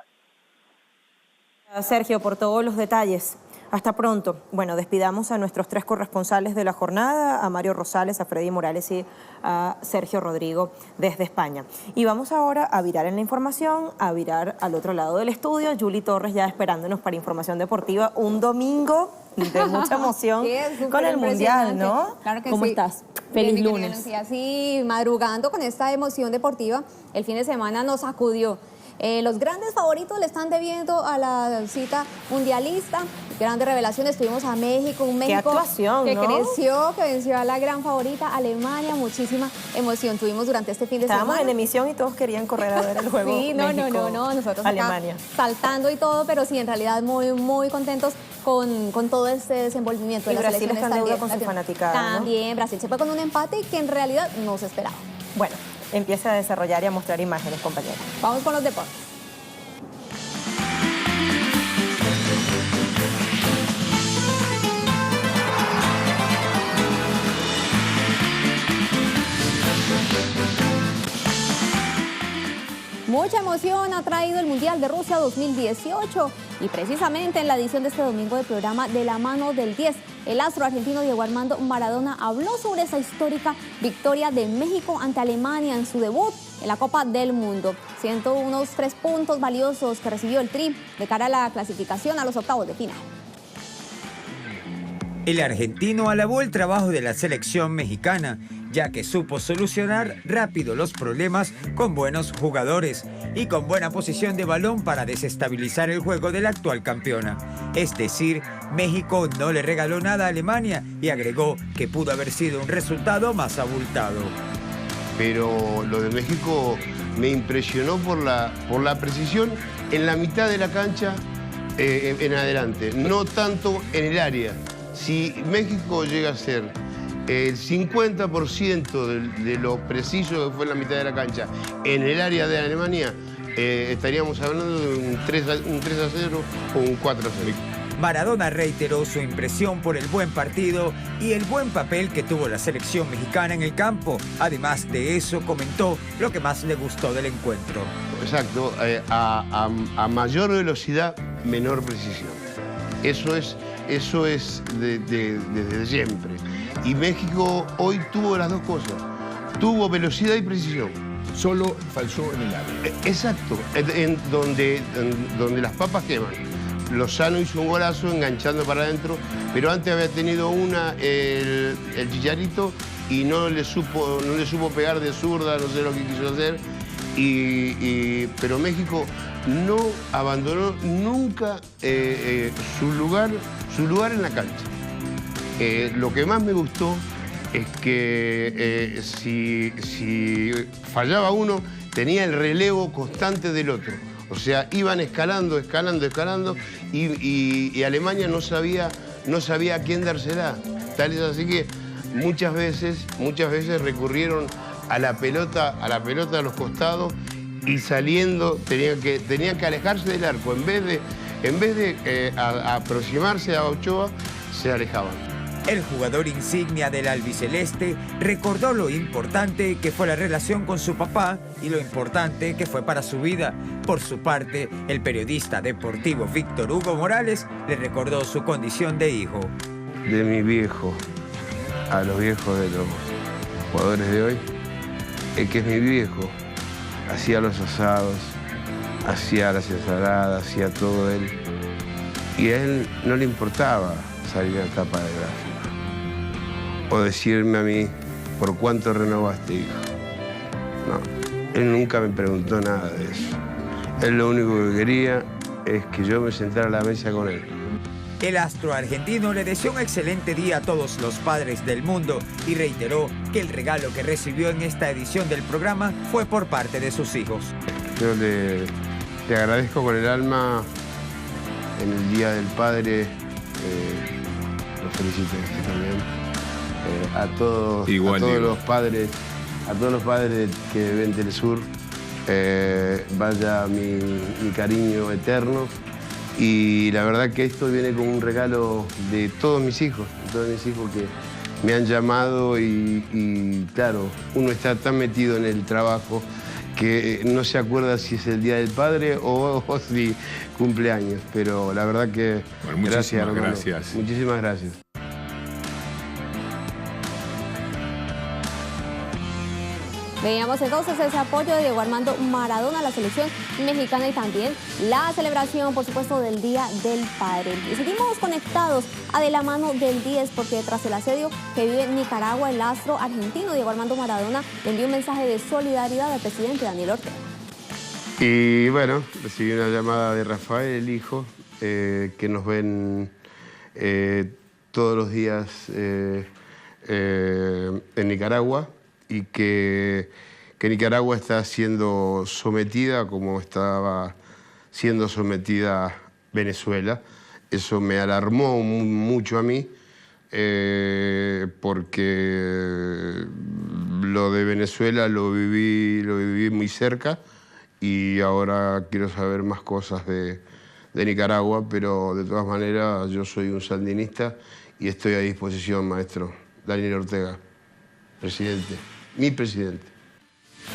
Sergio, por todos los detalles. Hasta pronto. Bueno, despidamos a nuestros 3 corresponsales de la jornada, a Mario Rosales, a Freddy Morales y a Sergio Rodrigo desde España. Y vamos ahora a virar en la información, a virar al otro lado del estudio. Julie Torres ya esperándonos para información deportiva. Un domingo de mucha emoción con el Mundial, ¿no? Claro que ¿Cómo sí. estás? Feliz Bien, lunes. Y así, madrugando con esta emoción deportiva, el fin de semana nos sacudió. Los grandes favoritos le están debiendo a la cita mundialista. Grandes revelaciones. Tuvimos a México, un México actuación, que ¿no? creció, que venció a la gran favorita Alemania. Muchísima emoción tuvimos durante este fin de semana. Estábamos en emisión y todos querían correr a ver el juego. Sí, no, nosotros Alemania. Acá saltando y todo, pero sí, en realidad muy contentos con todo este desenvolvimiento de y las Brasil selecciones está en deuda también. con su fanaticada, ¿no? También, Brasil se fue con un empate que en realidad no se esperaba. Bueno, empieza a desarrollar y a mostrar imágenes, compañeros. Vamos con los deportes. Mucha emoción ha traído el Mundial de Rusia 2018 y precisamente en la edición de este domingo del programa De la mano del 10, el astro argentino Diego Armando Maradona habló sobre esa histórica victoria de México ante Alemania en su debut en la Copa del Mundo. Siendo unos 3 puntos valiosos que recibió el Tri de cara a la clasificación a los octavos de final. El argentino alabó el trabajo de la selección mexicana, ya que supo solucionar rápido los problemas con buenos jugadores y con buena posición de balón para desestabilizar el juego de la actual campeona. Es decir, México no le regaló nada a Alemania y agregó que pudo haber sido un resultado más abultado. Pero lo de México me impresionó por la precisión en la mitad de la cancha en adelante, no tanto en el área. Si México llega a ser el 50% de lo preciso que fue en la mitad de la cancha en el área de Alemania, estaríamos hablando de un 3-0 o un 4-0. Maradona reiteró su impresión por el buen partido y el buen papel que tuvo la selección mexicana en el campo. Además de eso, comentó lo que más le gustó del encuentro. Exacto, a mayor velocidad, menor precisión. Eso es desde siempre. Y México hoy tuvo las dos cosas. Tuvo velocidad y precisión. Solo falsó en el área. Exacto, donde las papas queman. Lozano hizo un golazo enganchando para adentro, pero antes había tenido el Chicharito y no le supo pegar de zurda, no sé lo que quiso hacer. Pero México no abandonó nunca su lugar en la cancha. Lo que más me gustó es que si fallaba uno, tenía el relevo constante del otro. O sea, iban escalando y Alemania no sabía a quién dársela. Tal es así que muchas veces recurrieron a la pelota a los costados y saliendo tenían que alejarse del arco. En vez de aproximarse a Ochoa, se alejaban. El jugador insignia del albiceleste recordó lo importante que fue la relación con su papá y lo importante que fue para su vida. Por su parte, el periodista deportivo Víctor Hugo Morales le recordó su condición de hijo. De mi viejo a los viejos de los jugadores de hoy, que es mi viejo, hacía los asados, hacía las ensaladas, hacía todo él. Y a él no le importaba salir a tapa de gráfica. O decirme a mí, ¿por cuánto renovaste, hijo? No, él nunca me preguntó nada de eso. Él lo único que quería es que yo me sentara a la mesa con él. El astro argentino le deseó un excelente día a todos los padres del mundo y reiteró que el regalo que recibió en esta edición del programa fue por parte de sus hijos. Yo te agradezco con el alma en el Día del Padre. Los felicito también. A todos los padres que ven Telesur, vaya mi cariño eterno. Y la verdad que esto viene como un regalo de todos mis hijos que me han llamado y claro, uno está tan metido en el trabajo que no se acuerda si es el Día del Padre o si cumpleaños, pero la verdad que bueno, muchísimas gracias. Muchísimas gracias. Veíamos entonces ese apoyo de Diego Armando Maradona a la selección mexicana y también la celebración, por supuesto, del Día del Padre. Y seguimos conectados a De la mano del 10 porque tras el asedio que vive en Nicaragua, el astro argentino Diego Armando Maradona le envió un mensaje de solidaridad al presidente Daniel Ortega. Y bueno, recibí una llamada de Rafael, el hijo, que nos ven todos los días en Nicaragua. Y que Nicaragua está siendo sometida como estaba siendo sometida Venezuela. Eso me alarmó mucho a mí, porque lo de Venezuela lo viví muy cerca y ahora quiero saber más cosas de Nicaragua, pero de todas maneras yo soy un sandinista y estoy a disposición, maestro Daniel Ortega, presidente. Mi presidente.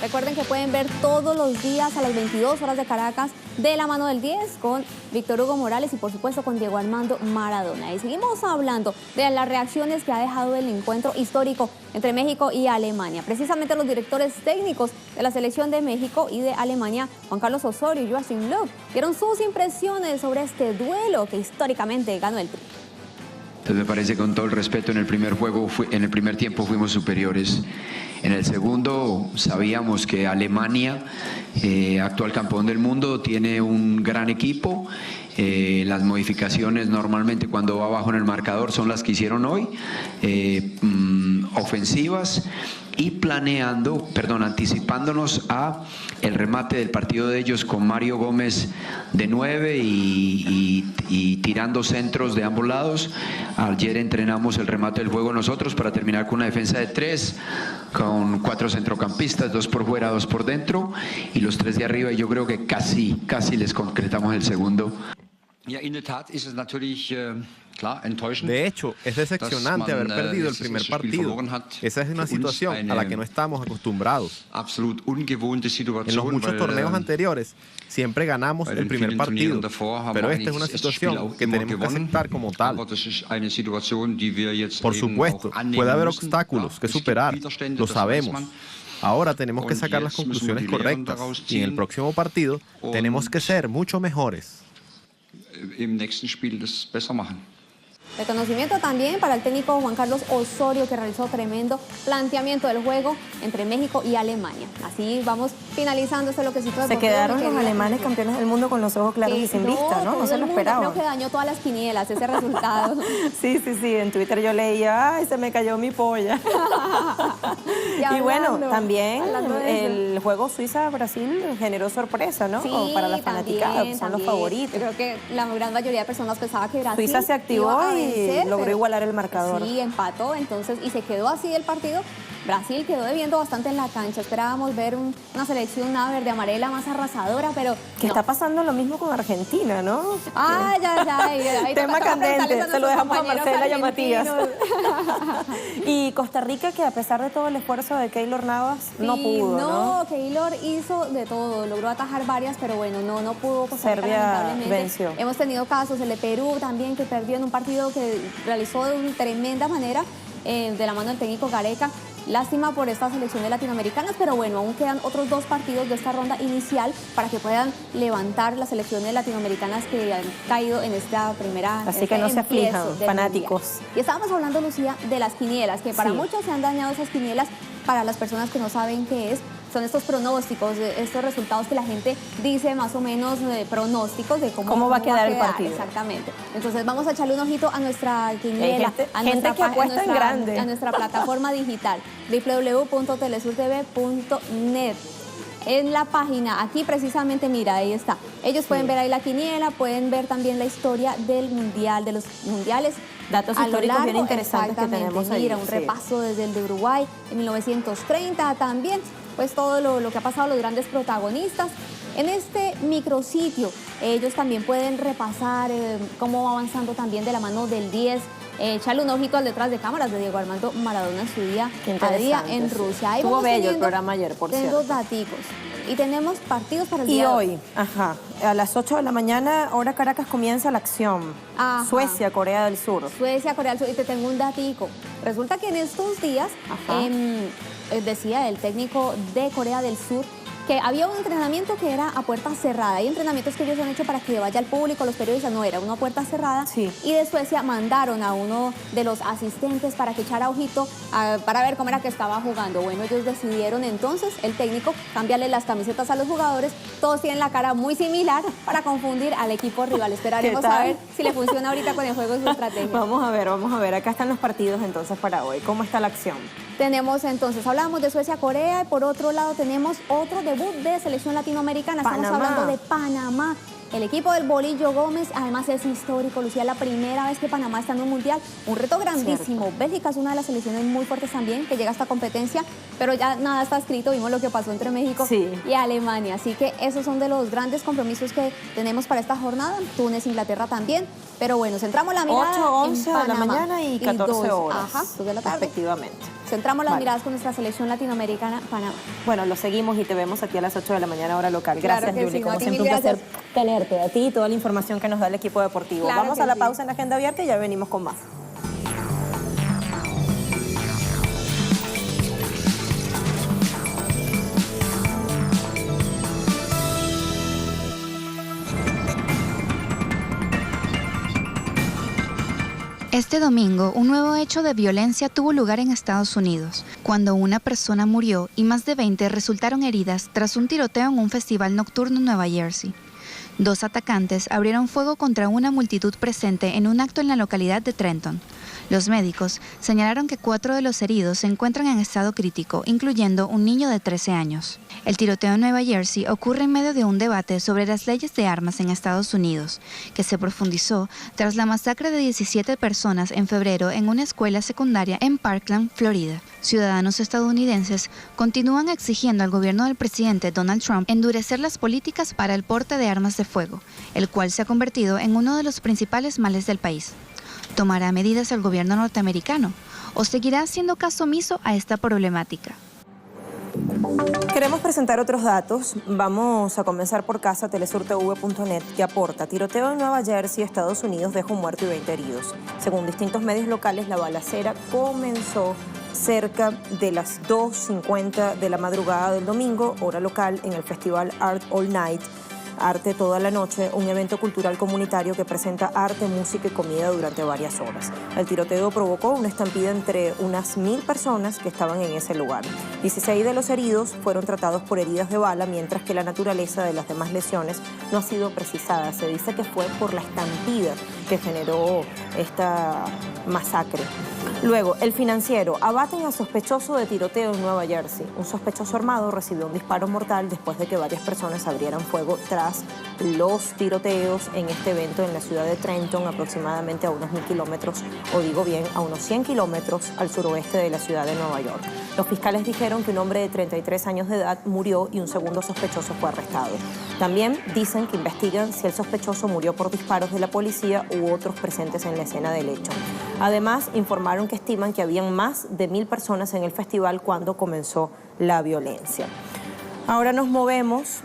Recuerden que pueden ver todos los días a las 22 horas de Caracas De la mano del 10 con Víctor Hugo Morales y por supuesto con Diego Armando Maradona. Y seguimos hablando de las reacciones que ha dejado el encuentro histórico entre México y Alemania. Precisamente los directores técnicos de la selección de México y de Alemania, Juan Carlos Osorio y Joachim Löw, dieron sus impresiones sobre este duelo que históricamente ganó el Tri. Entonces me parece, con todo el respeto, en el primer juego, en el primer tiempo fuimos superiores. En el segundo sabíamos que Alemania, actual campeón del mundo, tiene un gran equipo. Las modificaciones normalmente cuando va abajo en el marcador son las que hicieron hoy, ofensivas y anticipándonos a el remate del partido de ellos con Mario Gómez de 9 y tirando centros de ambos lados. Ayer entrenamos el remate del juego nosotros para terminar con una defensa de 3, con 4 centrocampistas, 2 por fuera, 2 por dentro y los 3 de arriba, y yo creo que casi les concretamos el segundo. De hecho, es decepcionante haber perdido el primer partido. Esa es una situación a la que no estamos acostumbrados. En los muchos torneos anteriores siempre ganamos el primer partido, pero esta es una situación que tenemos que aceptar como tal. Por supuesto, puede haber obstáculos que superar, lo sabemos. Ahora tenemos que sacar las conclusiones correctas y en el próximo partido tenemos que ser mucho mejores. Reconocimiento también para el técnico Juan Carlos Osorio, que realizó tremendo planteamiento del juego entre México y Alemania. Así vamos finalizando este bloquecito de Se quedaron los alemanes campeones del mundo con los ojos claros y sin vista, ¿no? No se lo esperaban. Creo que dañó todas las quinielas ese resultado. Sí, en Twitter yo leía, ¡ay, se me cayó mi polla! Y bueno, también el juego Suiza-Brasil generó sorpresa, ¿no? Sí, para la fanaticada, son los favoritos. Creo que la gran mayoría de personas pensaba que Brasil Suiza se activó y logró igualar el marcador. Sí, empató, entonces, y se quedó así el partido. Brasil quedó debiendo bastante en la cancha. Esperábamos ver una selección verde amarela más arrasadora, pero que está pasando lo mismo con Argentina, ¿no? Ay, tema candente, se lo dejamos a Marcela y a Matías. Y Costa Rica, que a pesar de todo el esfuerzo de Keylor Navas, no pudo, ¿no? Keylor hizo de todo, logró atajar varias, pero bueno, no pudo. Costa Rica, Serbia lamentablemente venció. Hemos tenido casos, el de Perú también, que perdió en un partido que realizó de una tremenda manera, de la mano del técnico Gareca. Lástima por estas selecciones latinoamericanas, pero bueno, aún quedan otros 2 partidos de esta ronda inicial para que puedan levantar las selecciones latinoamericanas que han caído en esta primera. Así que no se aflijan, fanáticos. Mundial. Y estábamos hablando, Lucía, de las quinielas, que para muchos se han dañado esas quinielas. Para las personas que no saben qué es, son estos pronósticos, estos resultados que la gente dice más o menos, pronósticos de cómo va a quedar el partido. Exactamente. Entonces vamos a echarle un ojito a nuestra quiniela, gente que apuesta en grande. A nuestra plataforma digital, www.telesurtv.net. En la página, aquí precisamente, mira, ahí está. Ellos pueden ver ahí la quiniela, pueden ver también la historia del mundial, de los mundiales. Datos históricos bien interesantes que tenemos ahí. Mira, un repaso desde el de Uruguay en 1930 también, pues todo lo que ha pasado, los grandes protagonistas. En este micrositio, ellos también pueden repasar cómo va avanzando también de la mano del 10. Echarle un ojito al detrás de cámaras de Diego Armando Maradona en su día a día en Rusia. Ahí estuvo bello el programa ayer, por cierto. Tengo daticos. Y tenemos partidos para el día. Y hoy, a las 8 de la mañana, hora Caracas, comienza la acción. Suecia, Corea del Sur. Suecia, Corea del Sur. Y te tengo un datico. Resulta que en estos días, decía el técnico de Corea del Sur, que había un entrenamiento que era a puerta cerrada. Hay entrenamientos que ellos han hecho para que vaya el público, los periodistas, no, era uno a puerta cerrada. Sí. Y de Suecia mandaron a uno de los asistentes para que echara ojito para ver cómo era que estaba jugando. Bueno, ellos decidieron entonces, el técnico, cambiarle las camisetas a los jugadores. Todos tienen la cara muy similar para confundir al equipo rival. Esperaremos a ver si le funciona ahorita con el juego de su estrategia. Vamos a ver. Acá están los partidos entonces para hoy. ¿Cómo está la acción? Tenemos entonces, hablamos de Suecia-Corea y por otro lado tenemos otro debut de selección latinoamericana. Estamos hablando de Panamá. El equipo del Bolillo Gómez, además es histórico, Lucía, la primera vez que Panamá está en un mundial, un reto grandísimo. Cierto. Bélgica es una de las selecciones muy fuertes también, que llega a esta competencia, pero ya nada está escrito, vimos lo que pasó entre México y Alemania, así que esos son de los grandes compromisos que tenemos para esta jornada. Túnez, Inglaterra también, pero bueno, centramos la mirada 8, 11 de la mañana y 14 horas, 2 de la tarde. Respectivamente. Centramos las miradas con nuestra selección latinoamericana, Panamá. Bueno, lo seguimos y te vemos aquí a las 8 de la mañana, hora local. Gracias, claro Yuli. Como siempre, un placer tenerte a ti y toda la información que nos da el equipo deportivo. Claro. Vamos a la pausa en la agenda abierta y ya venimos con más. Este domingo, un nuevo hecho de violencia tuvo lugar en Estados Unidos, cuando una persona murió y más de 20 resultaron heridas tras un tiroteo en un festival nocturno en Nueva Jersey. 2 atacantes abrieron fuego contra una multitud presente en un acto en la localidad de Trenton. Los médicos señalaron que 4 de los heridos se encuentran en estado crítico, incluyendo un niño de 13 años. El tiroteo en Nueva Jersey ocurre en medio de un debate sobre las leyes de armas en Estados Unidos, que se profundizó tras la masacre de 17 personas en febrero en una escuela secundaria en Parkland, Florida. Ciudadanos estadounidenses continúan exigiendo al gobierno del presidente Donald Trump endurecer las políticas para el porte de armas de fuego, el cual se ha convertido en uno de los principales males del país. ¿Tomará medidas el gobierno norteamericano o seguirá haciendo caso omiso a esta problemática? Queremos presentar otros datos. Vamos a comenzar por casa, telesurtv.net, que aporta: tiroteo en Nueva Jersey, Estados Unidos, deja un muerto y 20 heridos. Según distintos medios locales, la balacera comenzó cerca de las 2:50 de la madrugada del domingo, hora local, en el festival Art All Night, Arte Toda la Noche, un evento cultural comunitario que presenta arte, música y comida durante varias horas. El tiroteo provocó una estampida entre unas 1000 personas que estaban en ese lugar. 16 de los heridos fueron tratados por heridas de bala, mientras que la naturaleza de las demás lesiones no ha sido precisada. Se dice que fue por la estampida que generó esta masacre. Luego, El Financiero: abaten a sospechoso de tiroteo en Nueva Jersey. Un sospechoso armado recibió un disparo mortal después de que varias personas abrieran fuego tras los tiroteos en este evento en la ciudad de Trenton, aproximadamente a unos 1000 kilómetros, o digo bien, a unos 100 kilómetros al suroeste de la ciudad de Nueva York. Los fiscales dijeron que un hombre de 33 años de edad murió y un segundo sospechoso fue arrestado. También dicen que investigan si el sospechoso murió por disparos de la policía u otros presentes en la escena del hecho. Además, informaron que estiman que habían más de 1000 personas en el festival cuando comenzó la violencia. Ahora nos movemos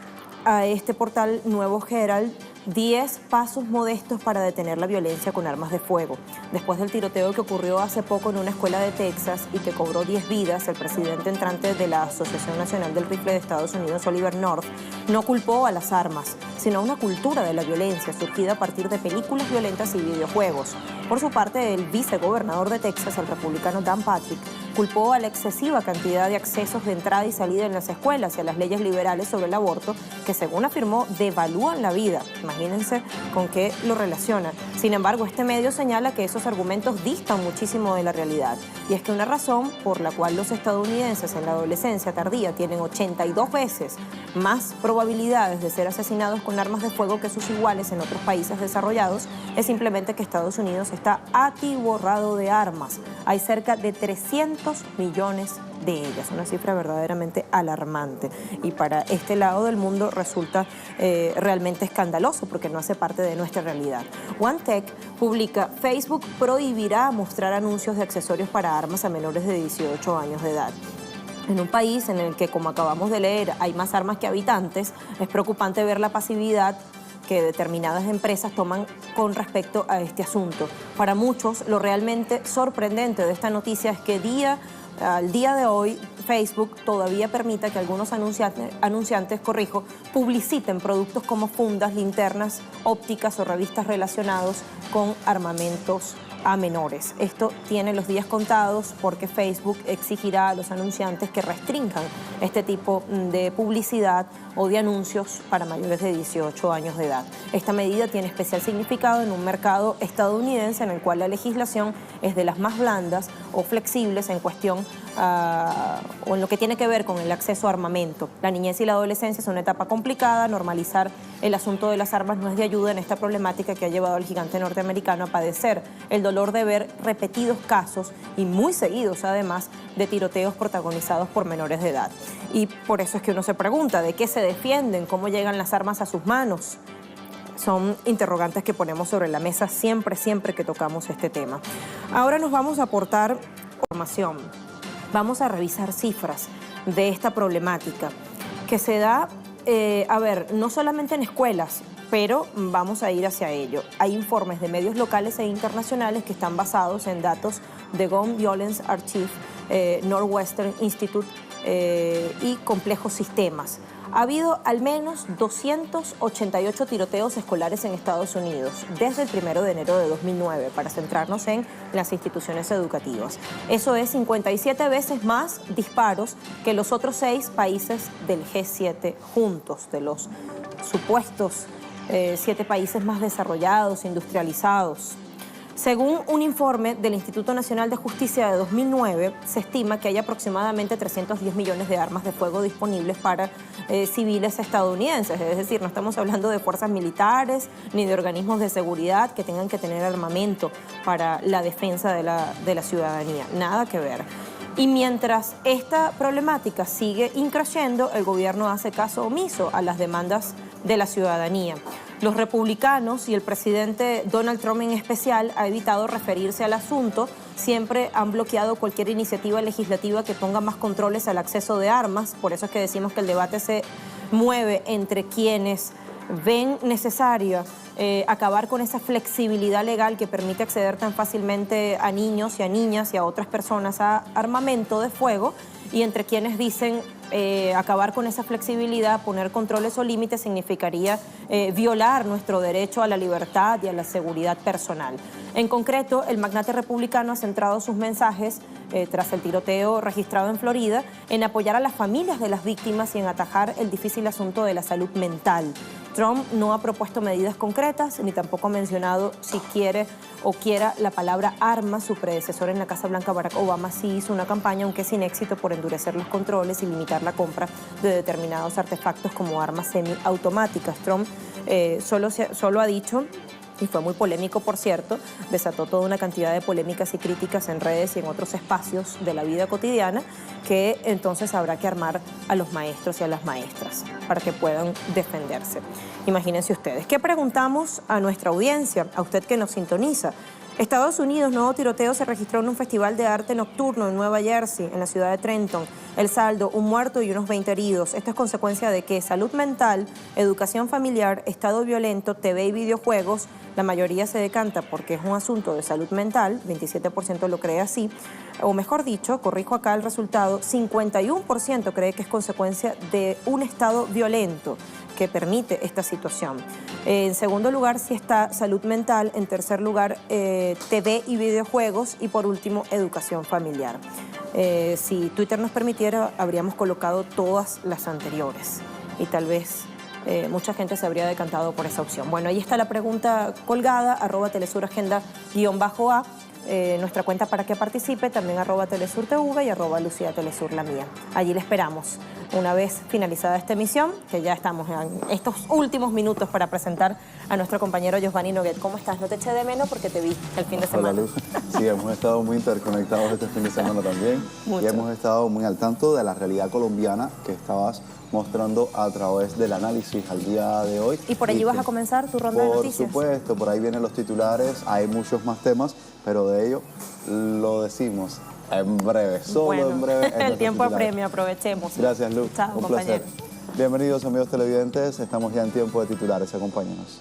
a este portal Nuevo Herald, 10 pasos modestos para detener la violencia con armas de fuego. Después del tiroteo que ocurrió hace poco en una escuela de Texas y que cobró 10 vidas, el presidente entrante de la Asociación Nacional del Rifle de Estados Unidos, Oliver North, no culpó a las armas, sino a una cultura de la violencia surgida a partir de películas violentas y videojuegos. Por su parte, el vicegobernador de Texas, el republicano Dan Patrick, culpó a la excesiva cantidad de accesos de entrada y salida en las escuelas y a las leyes liberales sobre el aborto, que según afirmó, devalúan la vida. Imagínense con qué lo relaciona. Sin embargo, este medio señala que esos argumentos distan muchísimo de la realidad. Y es que una razón por la cual los estadounidenses en la adolescencia tardía tienen 82 veces más probabilidades de ser asesinados con armas de fuego que sus iguales en otros países desarrollados es simplemente que Estados Unidos está atiborrado de armas. Hay cerca de 300 millones de ellas, una cifra verdaderamente alarmante, y para este lado del mundo resulta realmente escandaloso porque no hace parte de nuestra realidad. OneTech publica: Facebook prohibirá mostrar anuncios de accesorios para armas a menores de 18 años de edad. En un país en el que, como acabamos de leer, hay más armas que habitantes, es preocupante ver la pasividad que determinadas empresas toman con respecto a este asunto. Para muchos, lo realmente sorprendente de esta noticia es que al día de hoy, Facebook todavía permita que algunos anunciantes, publiciten productos como fundas, linternas, ópticas o revistas relacionados con armamentos a menores. Esto tiene los días contados porque Facebook exigirá a los anunciantes que restrinjan este tipo de publicidad o de anuncios para mayores de 18 años de edad. Esta medida tiene especial significado en un mercado estadounidense en el cual la legislación es de las más blandas o flexibles en cuestión o en lo que tiene que ver con el acceso a armamento. La niñez y la adolescencia es una etapa complicada. Normalizar el asunto de las armas no es de ayuda en esta problemática que ha llevado al gigante norteamericano a padecer el dolor de ver repetidos casos, y muy seguidos además, de tiroteos protagonizados por menores de edad. Y por eso es que uno se pregunta, ¿de qué se defienden? ¿Cómo llegan las armas a sus manos? Son interrogantes que ponemos sobre la mesa siempre que tocamos este tema. Ahora nos vamos a aportar información. Vamos a revisar cifras de esta problemática que se da, no solamente en escuelas, pero vamos a ir hacia ello. Hay informes de medios locales e internacionales que están basados en datos de Gun Violence Archive, Northwestern Institute y Complejos Sistemas. Ha habido al menos 288 tiroteos escolares en Estados Unidos desde el 1 de enero de 2009, para centrarnos en las instituciones educativas. Eso es 57 veces más disparos que los otros 6 países del G7 juntos, de los supuestos 7 países más desarrollados, industrializados. Según un informe del Instituto Nacional de Justicia de 2009, se estima que hay aproximadamente 310 millones de armas de fuego disponibles para civiles estadounidenses. Es decir, no estamos hablando de fuerzas militares ni de organismos de seguridad que tengan que tener armamento para la defensa de la ciudadanía. Nada que ver. Y mientras esta problemática sigue increciendo, el gobierno hace caso omiso a las demandas de la ciudadanía. Los republicanos y el presidente Donald Trump en especial ha evitado referirse al asunto. Siempre han bloqueado cualquier iniciativa legislativa que ponga más controles al acceso de armas. Por eso es que decimos que el debate se mueve entre quienes ven necesario acabar con esa flexibilidad legal que permite acceder tan fácilmente a niños y a niñas y a otras personas a armamento de fuego, y entre quienes dicen acabar con esa flexibilidad, poner controles o límites significaría violar nuestro derecho a la libertad y a la seguridad personal. En concreto, el magnate republicano ha centrado sus mensajes tras el tiroteo registrado en Florida en apoyar a las familias de las víctimas y en atajar el difícil asunto de la salud mental. Trump no ha propuesto medidas concretas ni tampoco ha mencionado si quiere o quiera la palabra arma. Su predecesor en la Casa Blanca, Barack Obama, sí hizo una campaña, aunque sin éxito, por endurecer los controles y limitar la compra de determinados artefactos como armas semiautomáticas. Trump solo ha dicho, y fue muy polémico, por cierto, desató toda una cantidad de polémicas y críticas en redes y en otros espacios de la vida cotidiana, que entonces habrá que armar a los maestros y a las maestras para que puedan defenderse. Imagínense ustedes. ¿Qué preguntamos a nuestra audiencia, a usted que nos sintoniza? Estados Unidos, nuevo tiroteo se registró en un festival de arte nocturno en Nueva Jersey, en la ciudad de Trenton. El saldo, un muerto y unos 20 heridos. Esto es consecuencia de que salud mental, educación familiar, estado violento, TV y videojuegos, la mayoría se decanta porque es un asunto de salud mental, 27% lo cree así, o mejor dicho, corrijo acá el resultado, 51% cree que es consecuencia de un estado violento que permite esta situación. En segundo lugar, sí está salud mental. En tercer lugar, TV y videojuegos. Y por último, educación familiar. Si Twitter nos permitiera, habríamos colocado todas las anteriores. Y tal vez mucha gente se habría decantado por esa opción. Bueno, ahí está la pregunta colgada, @telesuragenda_A. Nuestra cuenta para que participe, también @telesurtv y @luciatelesur la mía. Allí le esperamos. Una vez finalizada esta emisión, que ya estamos en estos últimos minutos para presentar a nuestro compañero Giovanni Noguet. ¿Cómo estás? No te eché de menos porque te vi el fin de semana. Hola, Luz. Sí, hemos estado muy interconectados este fin de semana también. Mucho. Y hemos estado muy al tanto de la realidad colombiana que estabas mostrando a través del análisis al día de hoy. ¿Y por allí vas a comenzar tu ronda de noticias? Por supuesto, por ahí vienen los titulares, hay muchos más temas, pero de ello lo decimos en breve, solo en breve. El tiempo apremia, aprovechemos. Gracias, Luz. Chao, un compañero. placer. Bienvenidos, amigos televidentes, estamos ya en tiempo de titulares, acompáñenos.